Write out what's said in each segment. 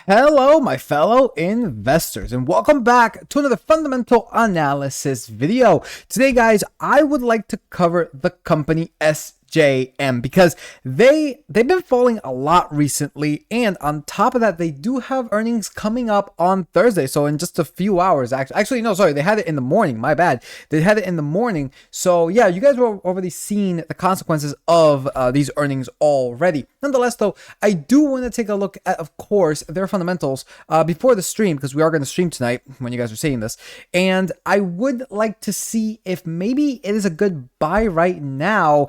Hello, my fellow investors, and welcome back to another fundamental analysis video. Today, guys, I would like to cover the company SJM because they've been falling a lot recently, and on top of that, they do have earnings coming up on Thursday. So in just a few hours, actually, no, sorry, they had it in the morning. My bad. They had it in the morning. So yeah, you guys were already seeing the consequences of these earnings already. Nonetheless, though, I do want to take a look at, of course, their fundamentals before the stream, because we are going to stream tonight when you guys are seeing this. And I would like to see if maybe it is a good buy right now,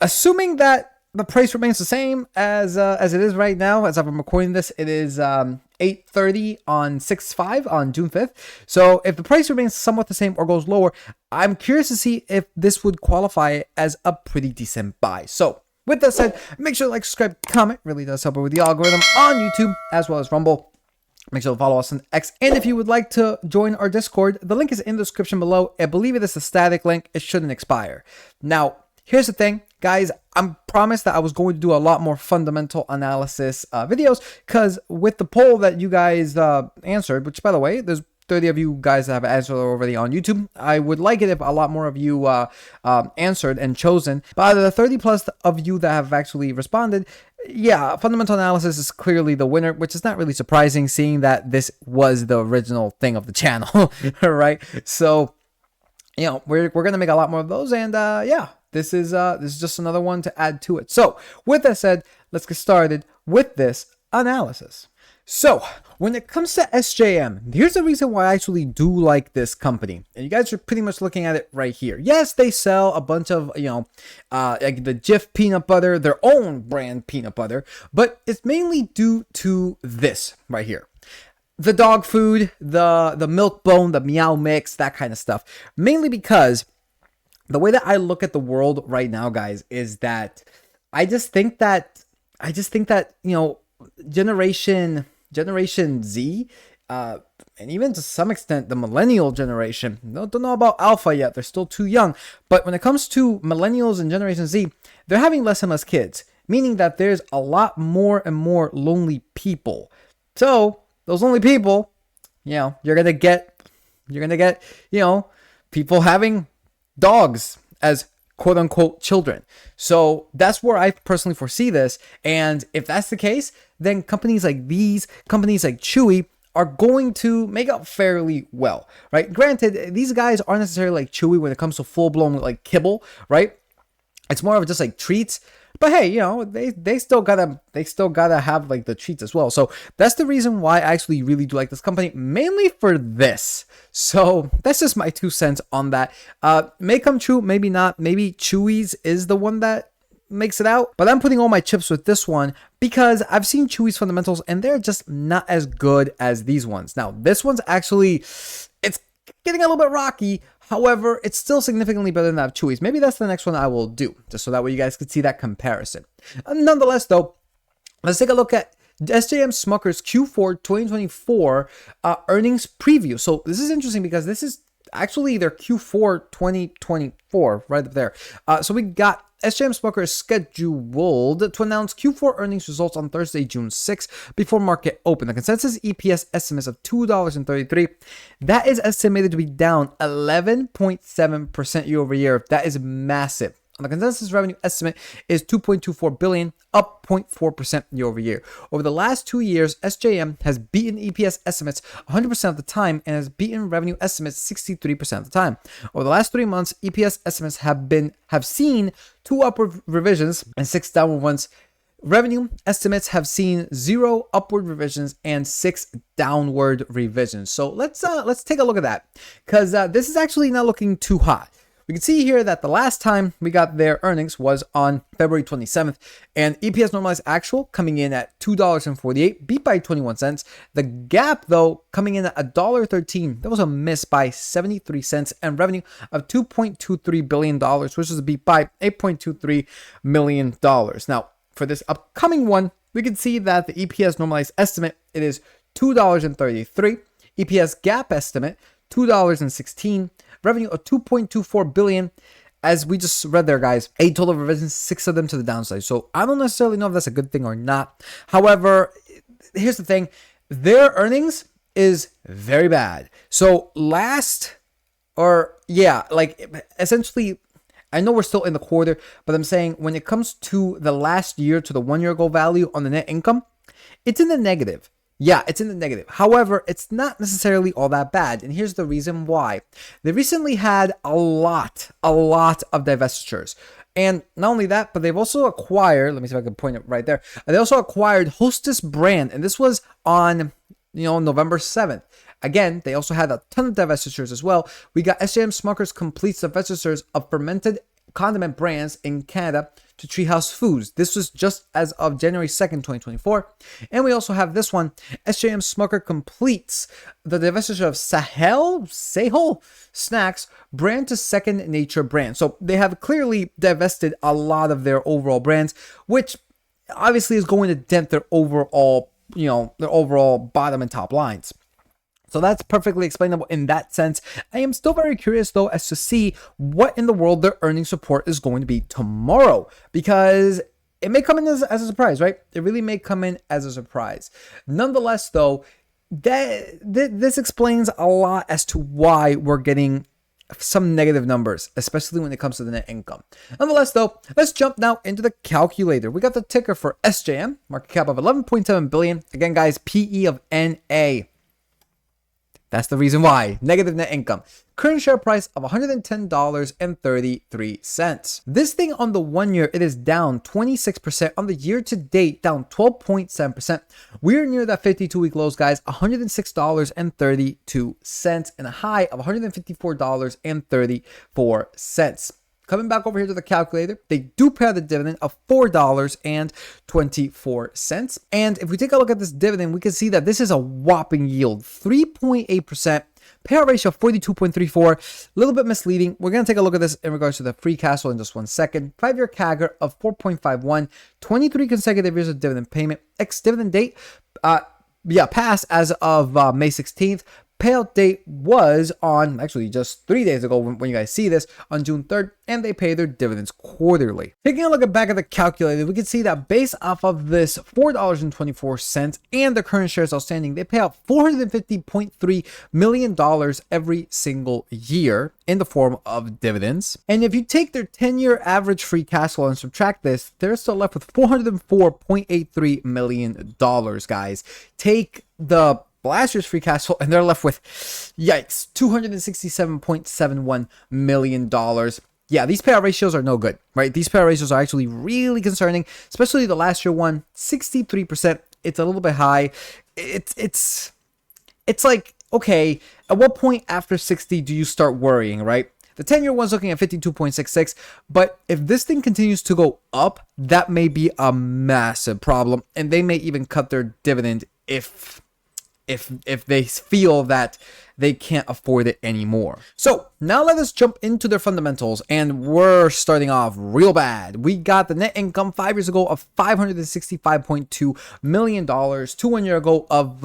assuming that the price remains the same as it is right now. As I'm recording this, it is 8:30 on 6/5 on June 5th. So if the price remains somewhat the same or goes lower, I'm curious to see if this would qualify as a pretty decent buy. So with that said, make sure to like, subscribe, comment. Really does help with the algorithm on YouTube as well as Rumble. Make sure to follow us on X. And if you would like to join our Discord, the link is in the description below. I believe it is a static link. It shouldn't expire. Now, here's the thing, guys. I promised that I was going to do a lot more fundamental analysis videos, because with the poll that you guys answered, which, by the way, there's 30 of you guys that have answered already on YouTube. I would like it if a lot more of you answered and chosen. But out of the 30 plus of you that have actually responded, yeah, fundamental analysis is clearly the winner, which is not really surprising, seeing that this was the original thing of the channel, right? So, you know, we're gonna make a lot more of those, and yeah, this is just another one to add to it. So, with that said, let's get started with this analysis. So, when it comes to SJM, here's the reason why I actually do like this company. And you guys are pretty much looking at it right here. Yes, they sell a bunch of, like the Jif peanut butter, their own brand peanut butter, but it's mainly due to this right here. The dog food, the milk bone, the meow mix, that kind of stuff. Mainly because the way that I look at the world right now, guys, is that I just think that, you know, Generation Z, and even to some extent the millennial generation, don't know about alpha yet, they're still too young, but when it comes to millennials and Generation Z, they're having less and less kids, meaning that there's a lot more and more lonely people. So those lonely people, you know, you're gonna get, you know, people having dogs as quote unquote children. So that's where I personally foresee this. And if that's the case, then companies like these, companies like Chewy, are going to make out fairly well, right? Granted, these guys aren't necessarily like Chewy when it comes to full-blown like kibble, right? It's more of just like treats. But hey, you know, they still gotta have like the treats as well. So that's the reason why I actually really do like this company, mainly for this. So that's just my 2 cents on that. May come true, maybe not. Maybe Chewy's is the one that makes it out, but I'm putting all my chips with this one because I've seen Chewy's fundamentals and they're just not as good as these ones. Now, this one's actually, it's getting a little bit rocky. However, it's still significantly better than that of Chewy's. Maybe that's the next one I will do, just so that way you guys can see that comparison. Nonetheless, though, let's take a look at SJM Smuckers Q4 2024 earnings preview. So this is interesting because this is actually their Q4 2024 right up there. So we got SJM Smuckers scheduled to announce Q4 earnings results on Thursday, June 6th, before market open. The consensus EPS estimates of $2.33. That is estimated to be down 11.7% year over year. That is massive. And the consensus revenue estimate is $2.24 billion, up 0.4% year over year. Over the last 2 years, SJM has beaten EPS estimates 100% of the time and has beaten revenue estimates 63% of the time. Over the last 3 months, EPS estimates have seen 2 upward revisions and 6 downward ones. Revenue estimates have seen 0 upward revisions and 6 downward revisions. So let's take a look at that, because this is actually not looking too hot. We can see here that the last time we got their earnings was on February 27th, and EPS normalized actual coming in at $2.48, beat by 21 cents. The gap, though, coming in at $1.13, that was a miss by 73 cents, and revenue of $2.23 billion, which is a beat by $8.23 million. Now, for this upcoming one, we can see that the EPS normalized estimate, it is $2.33, EPS gap estimate, $2.16, revenue of $2.24 billion. As we just read there, guys, 8 total revisions, 6 of them to the downside. So I don't necessarily know if that's a good thing or not. However, here's the thing. their earnings is very bad. So essentially, I know we're still in the quarter, but I'm saying when it comes to the last year to the 1 year ago value on the net income, it's in the negative. Yeah, it's in the negative. However, it's not necessarily all that bad. And here's the reason why. They recently had a lot of divestitures. And not only that, but they've also acquired, let me see if I can point it right there. They also acquired Hostess brand. And this was on, November 7th. Again, they also had a ton of divestitures as well. We got SJM Smuckers completes divestitures of fermented condiment brands in Canada to Treehouse Foods. This was just as of January 2nd, 2024. And we also have this one. SJM Smucker completes the divestiture of Sahel Snacks brand to Second Nature brand. So they have clearly divested a lot of their overall brands, which obviously is going to dent their overall, their overall bottom and top lines. So that's perfectly explainable in that sense. I am still very curious, though, as to see what in the world their earnings report is going to be tomorrow, because it may come in as a surprise, right? It really may come in as a surprise. Nonetheless, though, this explains a lot as to why we're getting some negative numbers, especially when it comes to the net income. Nonetheless, though, let's jump now into the calculator. We got the ticker for SJM, market cap of 11.7 billion. Again, guys, PE of NA. That's the reason why. Negative net income. Current share price of $110.33. This thing on the 1 year, it is down 26%. On the year to date, down 12.7%. We're near that 52-week lows, guys. $106.32 and a high of $154.34. Coming back over here to the calculator, they do pay the dividend of $4.24. And if we take a look at this dividend, we can see that this is a whopping yield, 3.8%. Payout ratio of 42.34, a little bit misleading. We're going to take a look at this in regards to the free cash flow in just 1 second. 5-year CAGR of 4.51, 23 consecutive years of dividend payment. Ex-dividend date, passed as of May 16th. Payout date was on, actually just 3 days ago when you guys see this, on June 3rd, and they pay their dividends quarterly. Taking a look at back at the calculator, we can see that based off of this $4.24 and the current shares outstanding, they pay out $450.3 million every single year in the form of dividends. And if you take their 10-year average free cash flow and subtract this, they're still left with $404.83 million, guys. Take the last year's free cash flow and they're left with, yikes, $267.71 million. Yeah, these payout ratios are no good, right? These payout ratios are actually really concerning, especially the last year one, 63%. It's a little bit high. It's like, okay, at what point after 60 do you start worrying, right? The 10-year one's looking at 52.66, but if this thing continues to go up, that may be a massive problem, and they may even cut their dividend if they feel that they can't afford it anymore. So now let us jump into their fundamentals, and we're starting off real bad. We got the net income 5 years ago of $565.2 million. 1 year ago of,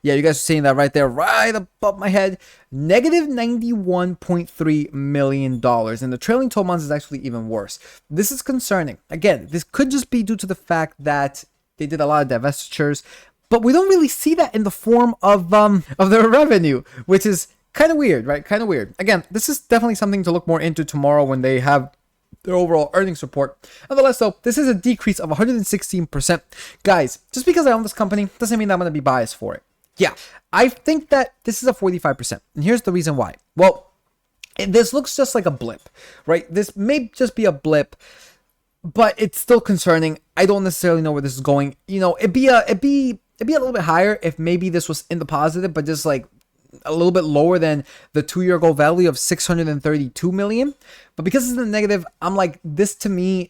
you guys are seeing that right there, right above my head, negative $91.3 million. And the trailing 12 months is actually even worse. This is concerning. Again, this could just be due to the fact that they did a lot of divestitures, but we don't really see that in the form of their revenue, which is kind of weird, right? Kind of weird. Again, this is definitely something to look more into tomorrow when they have their overall earnings report. Nonetheless, though, this is a decrease of 116%. Guys, just because I own this company doesn't mean that I'm going to be biased for it. Yeah, I think that this is a 45%. And here's the reason why. Well, this looks just like a blip, right? This may just be a blip, but it's still concerning. I don't necessarily know where this is going. It'd be a little bit higher if maybe this was in the positive, but just like a little bit lower than the 2 year ago value of 632 million. But because it's in the negative, I'm like, this to me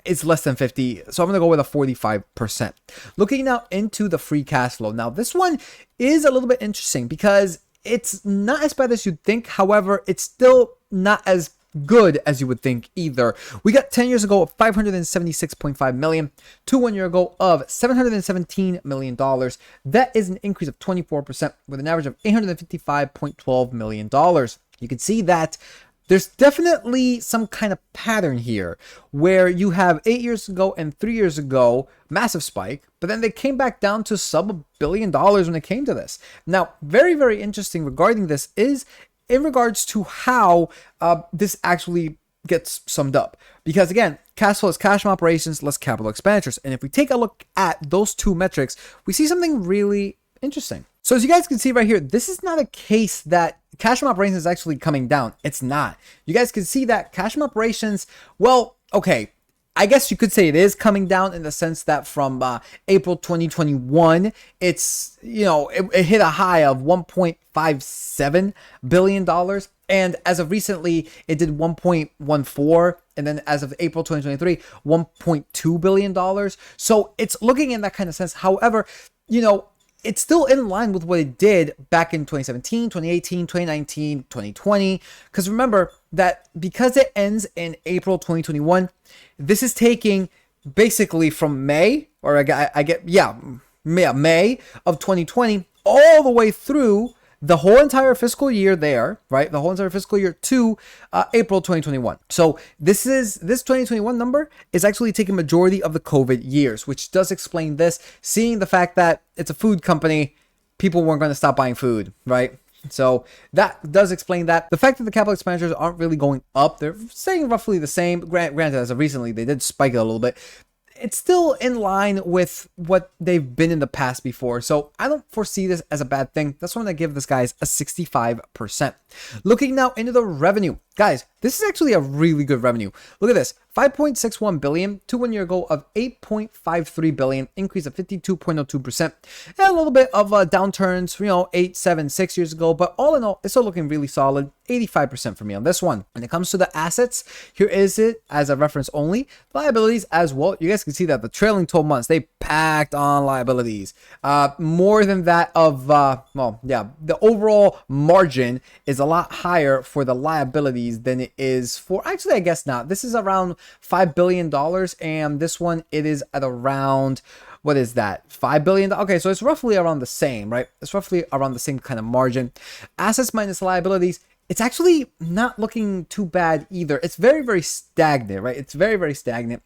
is less than 50. So I'm going to go with a 45%. Looking now into the free cash flow. Now, this one is a little bit interesting because it's not as bad as you'd think. However, it's still not as good as you would think either. We got 10 years ago of 576.5 million to 1 year ago of $717 million. That is an increase of 24% with an average of $855.12 million. You can see that there's definitely some kind of pattern here where you have 8 years ago and 3 years ago, massive spike, but then they came back down to sub $1 billion when it came to this. Now, very, very interesting regarding this is in regards to how this actually gets summed up. Because again, cash flow is cash from operations less capital expenditures. And if we take a look at those two metrics, we see something really interesting. So as you guys can see right here, this is not a case that cash from operations is actually coming down. It's not. You guys can see that cash from operations, well, okay, I guess you could say it is coming down in the sense that from April 2021, it's, it hit a high of $1.57 billion. And as of recently, it did 1.14. And then as of April 2023, $1.2 billion. So it's looking in that kind of sense. However, it's still in line with what it did back in 2017, 2018, 2019, 2020. Because remember that because it ends in April 2021, this is taking basically from May, or May of 2020 all the way through the whole entire fiscal year there, right? The whole entire fiscal year to April 2021. So this 2021 number is actually taking majority of the COVID years, which does explain this. Seeing the fact that it's a food company, people weren't going to stop buying food, right? So that does explain that. The fact that the capital expenditures aren't really going up, they're staying roughly the same. Granted, as of recently, they did spike it a little bit. It's still in line with what they've been in the past before. So I don't foresee this as a bad thing. That's why I'm going to give this guys a 65%. Looking now into the revenue. Guys, this is actually a really good revenue. Look at this. 5.61 billion to 1 year ago of 8.53 billion, increase of 52.02%. And a little bit of downturns, 8.76 years ago, but all in all, it's still looking really solid. 85% for me on this one. When it comes to the assets, here is it as a reference only. Liabilities as well. You guys can see that the trailing 12 months, they packed on liabilities. More than that of, the overall margin is a lot higher for the liabilities than it is for, actually, I guess not. This is around $5 billion, and this one, it is at around, what is that? $5 billion. Okay, so it's roughly around the same, right? It's roughly around the same kind of margin. Assets minus liabilities, it's actually not looking too bad either. It's very, very stagnant, right? It's very, very stagnant.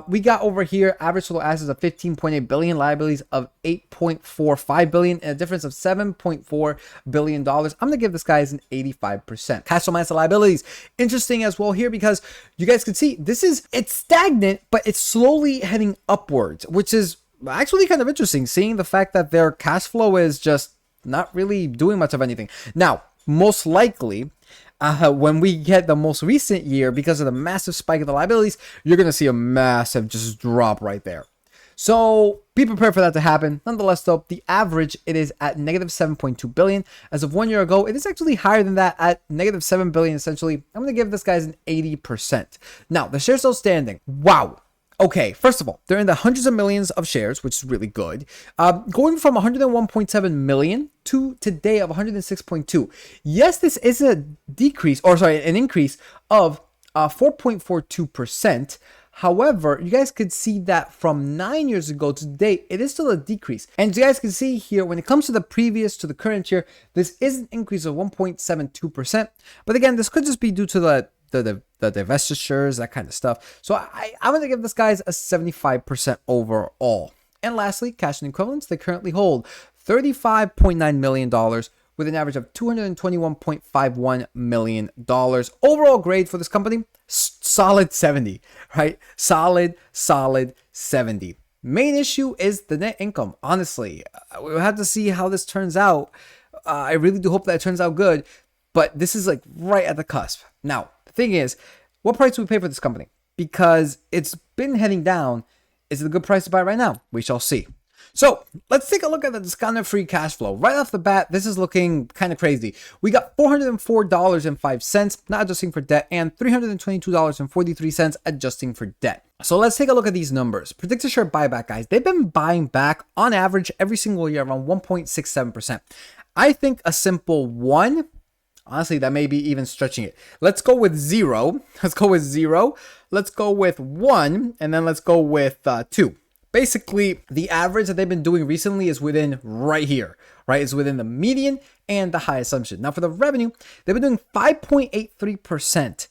We got over here average total assets of 15.8 billion, liabilities of 8.45 billion, and a difference of $7.4 billion. I'm gonna give this guys an 85%. Cash flow minus liabilities, interesting as well here, because you guys can see it's stagnant, but it's slowly heading upwards, which is actually kind of interesting, seeing the fact that their cash flow is just not really doing much of anything. Now, most likely, when we get the most recent year, because of the massive spike of the liabilities, you're going to see a massive just drop right there. So be prepared for that to happen. Nonetheless, though, the average, it is at negative 7.2 billion. As of 1 year ago, it is actually higher than that at negative 7 billion, essentially. I'm going to give this guys an 80%. Now, the shares outstanding. Wow. Okay, first of all, they're in the hundreds of millions of shares, which is really good. Going from 101.7 million to today of 106.2. Yes, this is a decrease, an increase of 4.42%. However, you guys could see that from 9 years ago to today, it is still a decrease. And you guys can see here, when it comes to the previous to the current year, this is an increase of 1.72%. But again, this could just be due to the divestitures, that kind of stuff. So I'm going to give this guys a 75% overall. And lastly, cash and equivalents, they currently hold $35.9 million with an average of $221.51 million. Overall grade for this company, solid 70, right? Solid 70. Main issue is the net income. Honestly, we'll have to see how this turns out. I really do hope that it turns out good, but this is like right at the cusp. Now, thing is, what price do we pay for this company? Because it's been heading down. Is it a good price to buy right now? We shall see. So let's take a look at the discounted free cash flow. Right off the bat, this is looking kind of crazy. We got $404.05, not adjusting for debt, and $322.43 adjusting for debt. So let's take a look at these numbers. Predicted share buyback, guys. They've been buying back on average every single year around 1.67%. I think a simple 1. Honestly, that may be even stretching it. Let's go with 0. Let's go with 0. Let's go with 1. And then let's go with 2. basically the average that they've been doing recently is within right here, right? It's within the median and the high assumption. Now for the revenue, they've been doing 5.83%.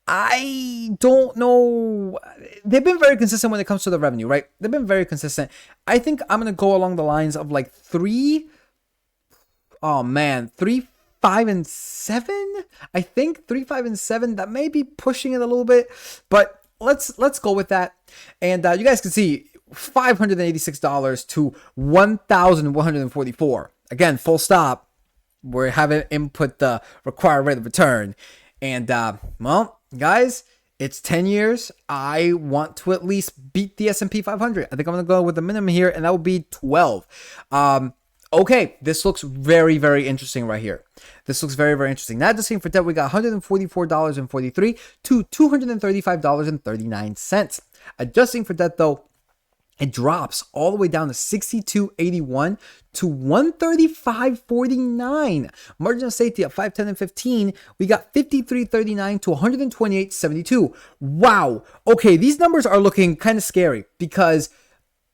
I don't know. They've been very consistent when it comes to the revenue, right? They've been very consistent. I think I'm going to go along the lines of like 3, 5, and 7. I think 3, 5, and 7. That may be pushing it a little bit, but let's go with that. And you guys can see $586 to $1,144. Again, full stop. We haven't input the required rate of return. And well, guys, it's 10 years. I want to at least beat the S&P 500. I think I'm going to go with the minimum here, and that would be 12. Okay, this looks very, very interesting right here. This looks very, very interesting. Now, adjusting for debt, we got $144.43 to $235.39. Adjusting for debt, though, it drops all the way down to $62.81 to $135.49. Margin of safety at 5, 10, and 15. We got $53.39 to $128.72. Wow. Okay, these numbers are looking kind of scary because,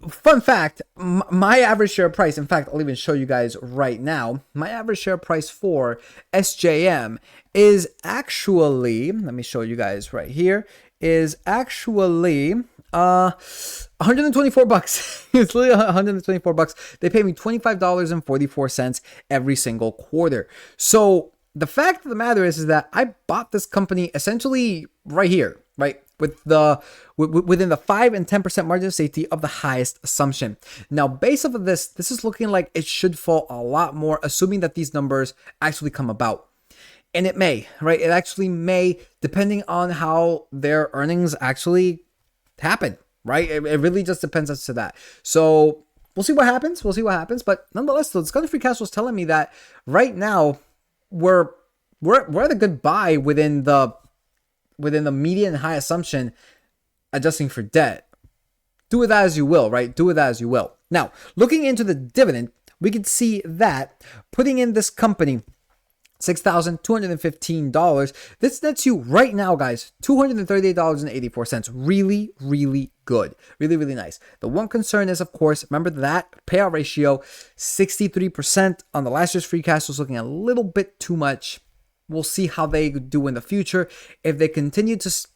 fun fact, my average share price, in fact, I'll even show you guys right now, my average share price for SJM is actually, let me show you guys right here, is actually 124 bucks. It's literally 124 bucks. They pay me $25.44 every single quarter. So the fact of the matter is that I bought this company essentially right here, right? Within the 5 and 10% margin of safety of the highest assumption. Now, based off of this is looking like it should fall a lot more, assuming that these numbers actually come about. And it may, right? It actually may, depending on how their earnings actually happen, right? It really just depends as to that. So we'll see what happens. But nonetheless, the discounted free cash flow is telling me that right now we're at a good buy within the median high assumption, adjusting for debt. Do with that as you will, right? Do with that as you will. Now, looking into the dividend, we can see that putting in this company $6,215. This nets you right now, guys, $238.84. Really, really good. Really, really nice. The one concern is, of course, remember that payout ratio, 63% on the last year's free cash flow is looking a little bit too much. We'll see how they do in the future. If they continue to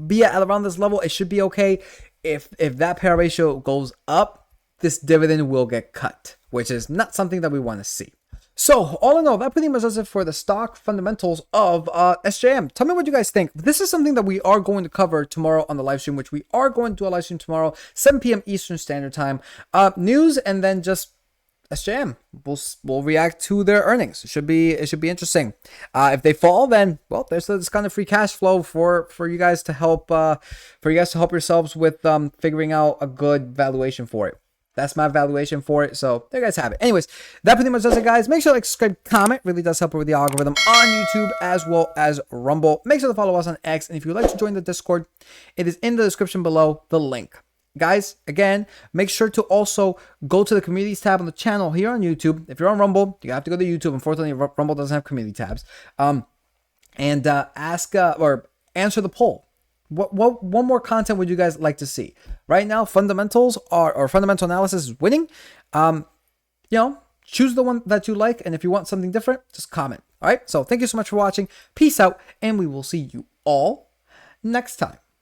be at around this level, it should be okay. If that payout ratio goes up, this dividend will get cut, which is not something that we want to see. So, all in all, that pretty much does it for the stock fundamentals of SJM. Tell me what you guys think. This is something that we are going to cover tomorrow on the live stream, which we are going to do a live stream tomorrow, 7 p.m. Eastern Standard Time. News and then just SJM. We'll react to their earnings. It should be interesting. If they fall, then well, there's this kind of free cash flow for you guys to help yourselves with figuring out a good valuation for it. That's my valuation for it. So there you guys have it. Anyways, that pretty much does it, guys. Make sure to like, subscribe, comment. Really does help with the algorithm on YouTube as well as Rumble. Make sure to follow us on X. And if you'd like to join the Discord, it is in the description below, the link. Guys, again, make sure to also go to the communities tab on the channel here on YouTube. If you're on Rumble, you have to go to YouTube. Unfortunately, Rumble doesn't have community tabs. And ask or answer the poll. What one more content would you guys like to see? Right now, fundamentals or fundamental analysis is winning. Choose the one that you like, and if you want something different, just comment. All right. So thank you so much for watching. Peace out, and we will see you all next time.